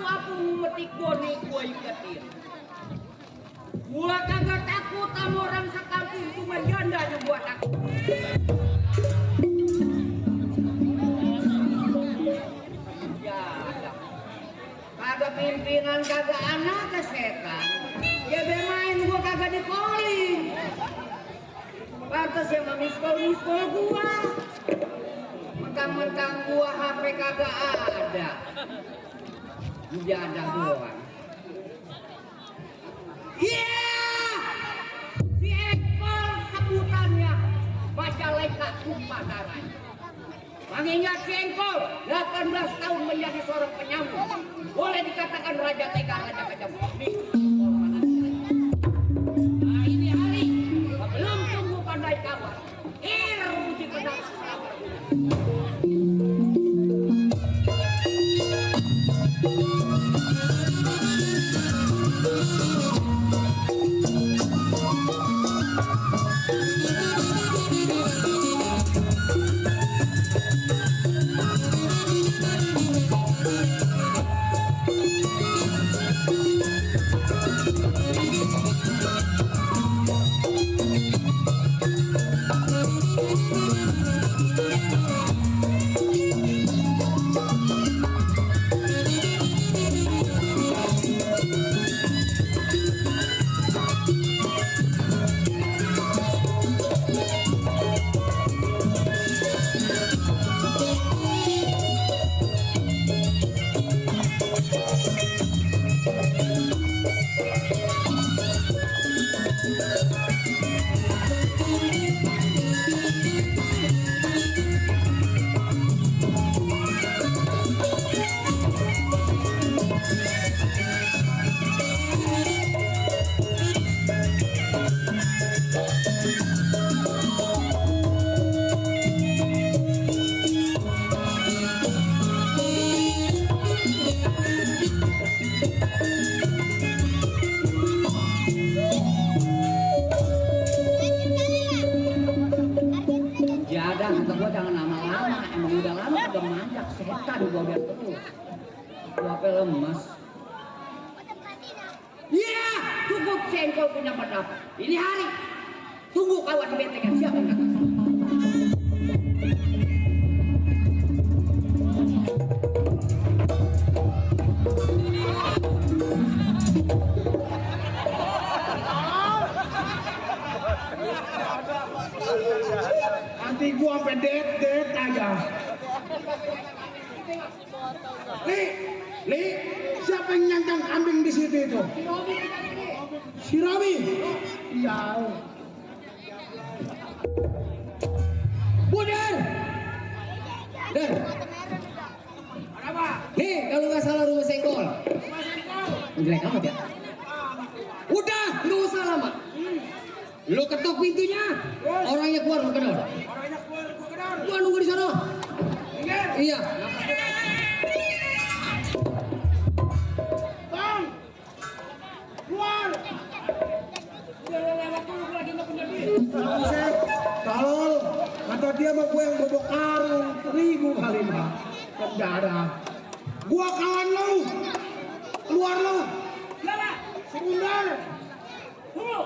aku metik boni gua iketin. Gua kagak takut sama orang sekampung, cuma janda yang gua takut. Ya, kagak pimpinan, kagak anak ke setan. Ya bermain gua kagak di calling. Pantes ya miskol gua. Mentang-mentang gua HP kagak ada. Janda doang. Yeah! Si Ekor sebutannya Majalengka tumpah darahnya. Mengingat si Ekor 18 tahun menjadi seorang penyambung, boleh dikatakan raja tega, raja kejam. Nah ini hari belum tunggu pandai kawan. Uji pedang sabar. Lemas. Iya, cukup Sengkol punya pendapat. Ini hari. Tunggu kawan di bentengan siapa yang kata? Nanti gua sampai det aja. Li, siapa yang nyangkang kambing di situ itu? Si Robi. Iya. Budar. Der. Ada apa? Nih, kalau nggak salah rumah Sengkol. Jelek amat ya. Udah, nggak usah lama. Lu ketok pintunya. Orangnya keluar lu kenal. Orangnya keluar gua kenal. Gua nunggu di sana. Iya. Bang. Keluar. Tolol, kata dia mah gue yang bobok karung 1000 kali mah penjara. Gua kawan lu, keluar lu. Siapa? Sebentar. Tunggu.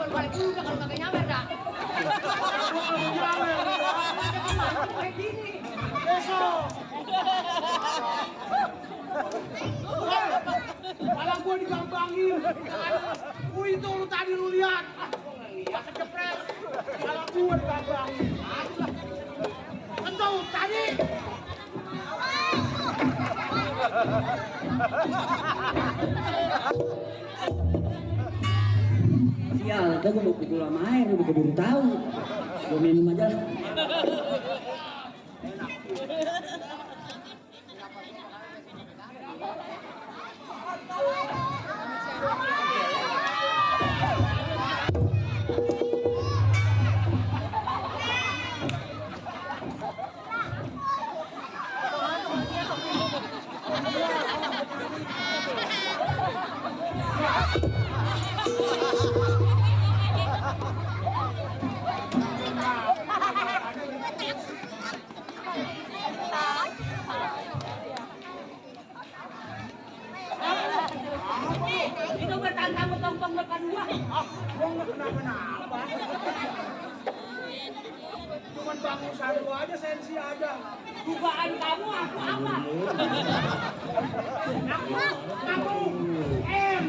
Balik juga kalau kagak nyawer dah. Kayak gini. Besok. Malah gua digambangin. Itu lu tadi lu lihat. Ya kecepret. Malah gua digambangin. Entah tadi. Sial, itu gue mau pukul sama air, udah keburu tahu. Gue minum aja lah. Itu bertantang betong-tong depan gua. Gua nggak kenapa-napa. Cuman bangusan gua aja sensi aja. Dugaan kamu aku apa? Kamu M.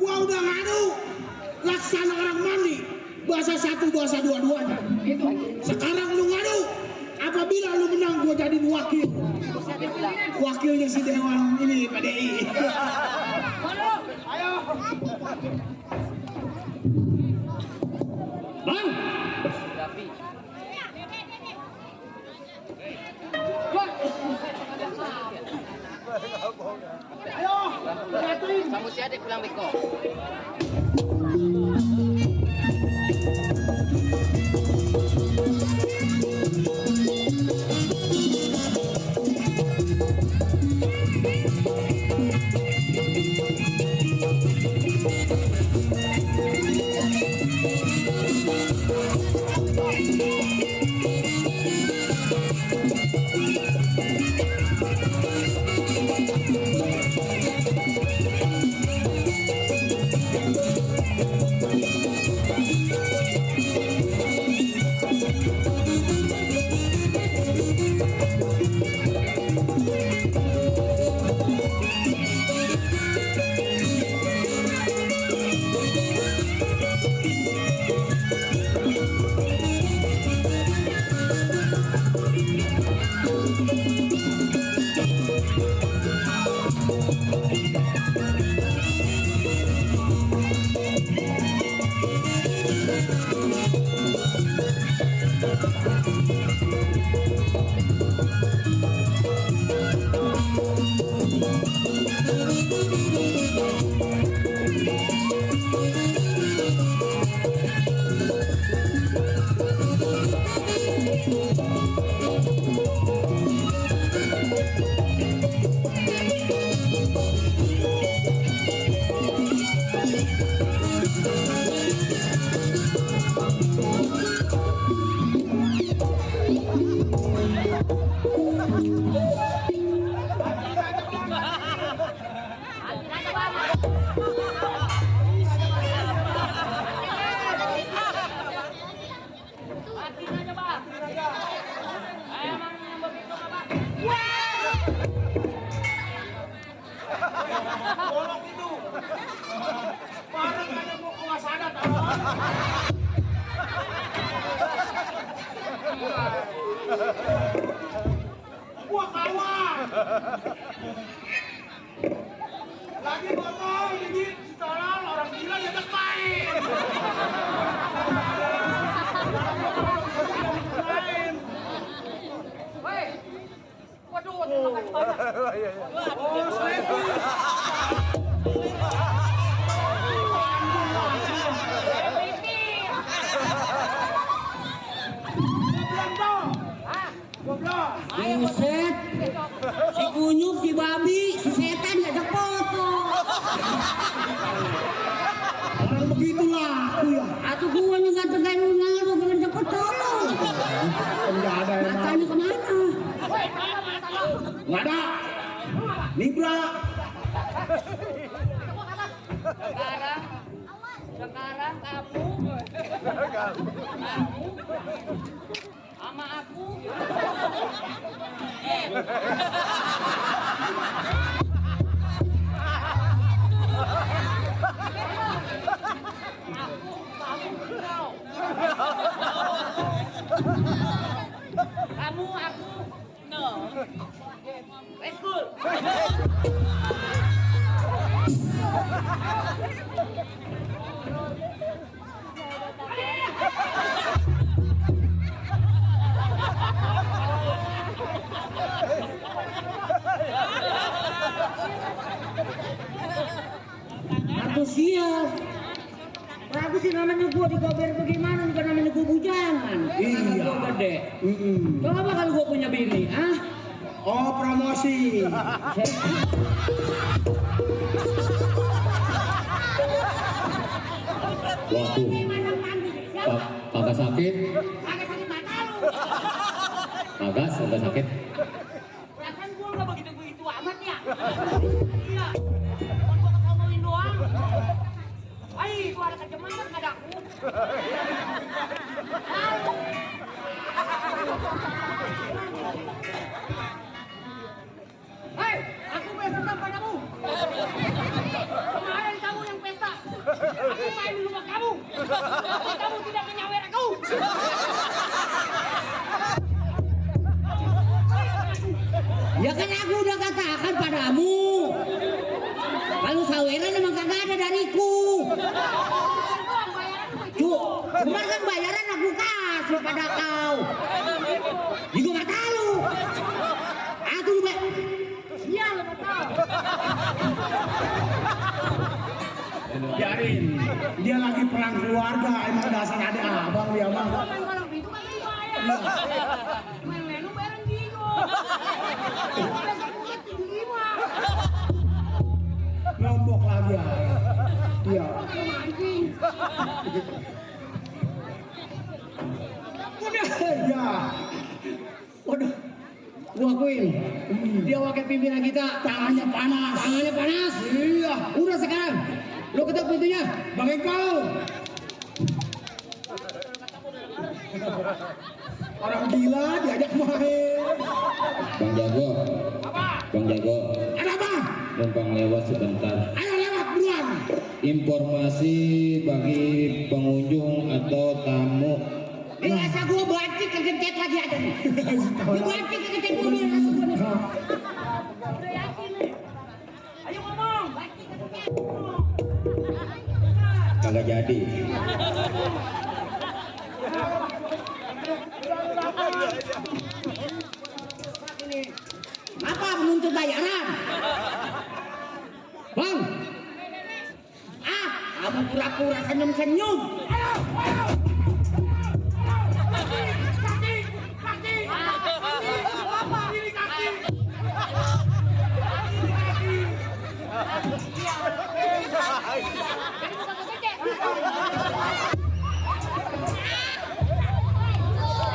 Gua udah ngadu laksana orang mandi bahasa 1 bahasa 2-duanya. Sekarang lu ngadu apabila lu menang gua jadi wakil. Wakilnya si Dewan ini PDI. Ayo. Bang. Ayo, liatin. Kamu si adik pulang beko. Bolong itu. Barang ada mau ke wasada tahu. Gua kawan. Lagi botol digit tolong orang gila diajak main. Woi. Waduh, terima kasih. Oh, selebriti. Buset, si kunyuk, si babi, si setan ngajak foto. Orang begitulah aku ya. Atau gua juga tegain Ronaldo pengen cepet tolong. Enggak ada yang mau. Matanya kemana? Enggak ada. Libra. Sekarang kamu sama aku. Kamu aku. No. Let's go. Atau sial. Aku sih namanya gua dikabarin bagaimana, bukan namanya gua bujangan. Iya. Gua gede. Coba kalau gua punya bini, ah? Oh, promosi. Waduh, kagak sakit? Kagak sakit. Perasaan gua nggak begitu amat ya. Iya. Cuma gua ngomongin doang. Ay, gua ada kacamata nggak ada aku. Hei, aku pesta padamu. Kemarin kamu yang pesta. Aku main di rumah kamu. Tapi kamu tidak menyawer aku. Ya kan aku udah katakan padamu. Kalau saweran emang kagak ada dariku. Kemarin kan bayaran aku kasih pada kau. Juga nggak tahu. Aku juga. Iya, lo nggak tahu. Biarin. Dia lagi perang keluarga. Emang dasar ada abang dia bang. Main malam itu kan dibayar. Main menu bayaran gitu. Besok gua 75. Nombok lagi ya. Iya. Mancing. Udah ya. Waduh, gua akuin. Dia wakil pimpinan kita. Tangannya panas. Tangannya panas. Iya. Udah sekarang, lo ketok pintunya. Bang Eko. Orang gila diajak main. Bang Jago, Bang Jago, Ada apa? numpang lewat sebentar. Ayo lewat buruan. Informasi bagi pengunjung atau tamu. Rasa gua batik kegencet lagi ada nih. Gua batik kegencet dulu rasa gua nih. Udah yakin nih. Ayo ngomong. Kagak jadi. Apa menuntut bayaran? Bang. Ah, kamu pura-pura senyum-senyum.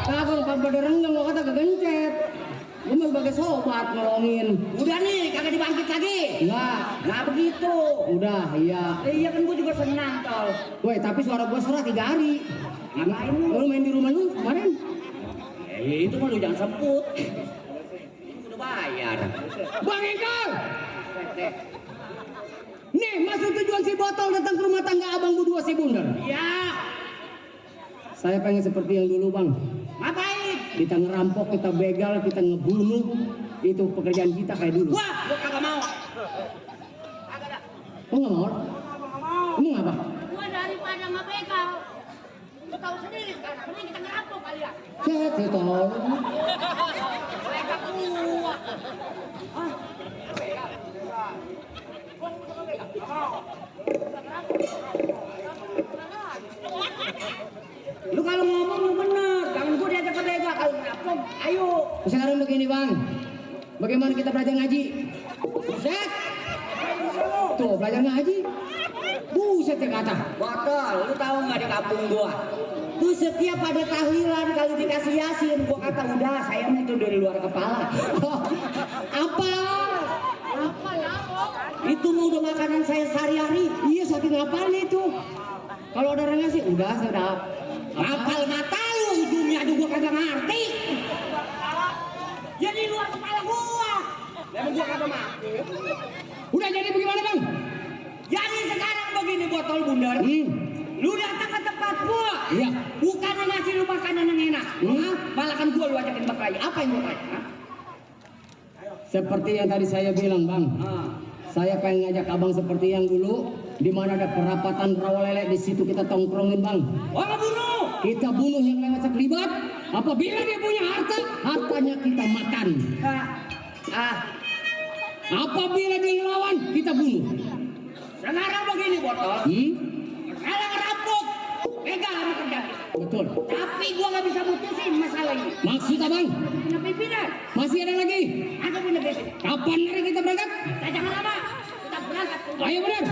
Kagak pada renggang lo kata kegencet. Gue mau sebagai sobat nolongin. Udah nih, kagak dibangkit lagi. Nggak begitu. Udah, iya. Iya kan gue juga senang tol. Woi, tapi suara gue serak 3 hari. Ngapain lu main di rumah lu kemarin? Ya itu mah lu jangan sebut. Udah bayar. Bang Engkol! Nih, maksud tujuan si botol datang ke rumah tangga abang berdua si Bundar. Iya. Saya pengen seperti yang dulu bang. Ngapain? Kita ngerampok, kita begal, kita ngebunuh. Itu pekerjaan kita kayak dulu. Wah, gua kagak mau. Kagak ada. Oh nggak mau? Emang apa? Gua daripada nggak begal. tahu sendiri sekarang. Mending kita ngerampok kalian. Saya tahu. Mereka kuat. Ah. Lu kalau ngomong lu bener, jangan gua diajak ke bega kalau ngerampok. Ayo. Sekarang begini bang, bagaimana kita belajar ngaji? Buset. Tuh belajar ngaji. Buset ya kata. Botol, lu tahu nggak di kampung gua? Tuh setiap ada tahlilan kalau dikasih yasin, gua kata udah saya itu dari luar kepala. Apa? Apa ya? Itu mau udah makanan saya sehari-hari. Iya saking apaan itu? Kalau ada orang ngasih, udah sudah. Apal mata lu, ujungnya aja gua kagak ngerti. Ya di luar kepala gua. Memang gua kagak mampu. Udah jadi bagaimana bang? Jadi sekarang begini botol bundar. Lu datang ke tempat gua. Iya. Bukan ngasih lu makanan yang enak. Malah kan gua lu ajakin berkaya. Apa yang gua tanya? Seperti yang tadi saya bilang bang. Saya pengen ngajak abang seperti yang dulu, di mana ada perapatan rawa lele, di situ kita tongkrongin bang. Oh bunuh. Kita bunuh yang lewat sekelibat. Apabila dia punya harta, hartanya kita makan. Apabila dia ngelawan, kita bunuh. Sekarang begini botol. Sekarang ngerampok. Pegang sama kerjaan. Betul. Tapi gua nggak bisa mutusin masalah ini. Maksud abang? Punya pimpinan. Masih ada lagi? Aku punya pimpinan. Kapan hari kita berangkat? Jangan lama. Kita berangkat. Ayo benar.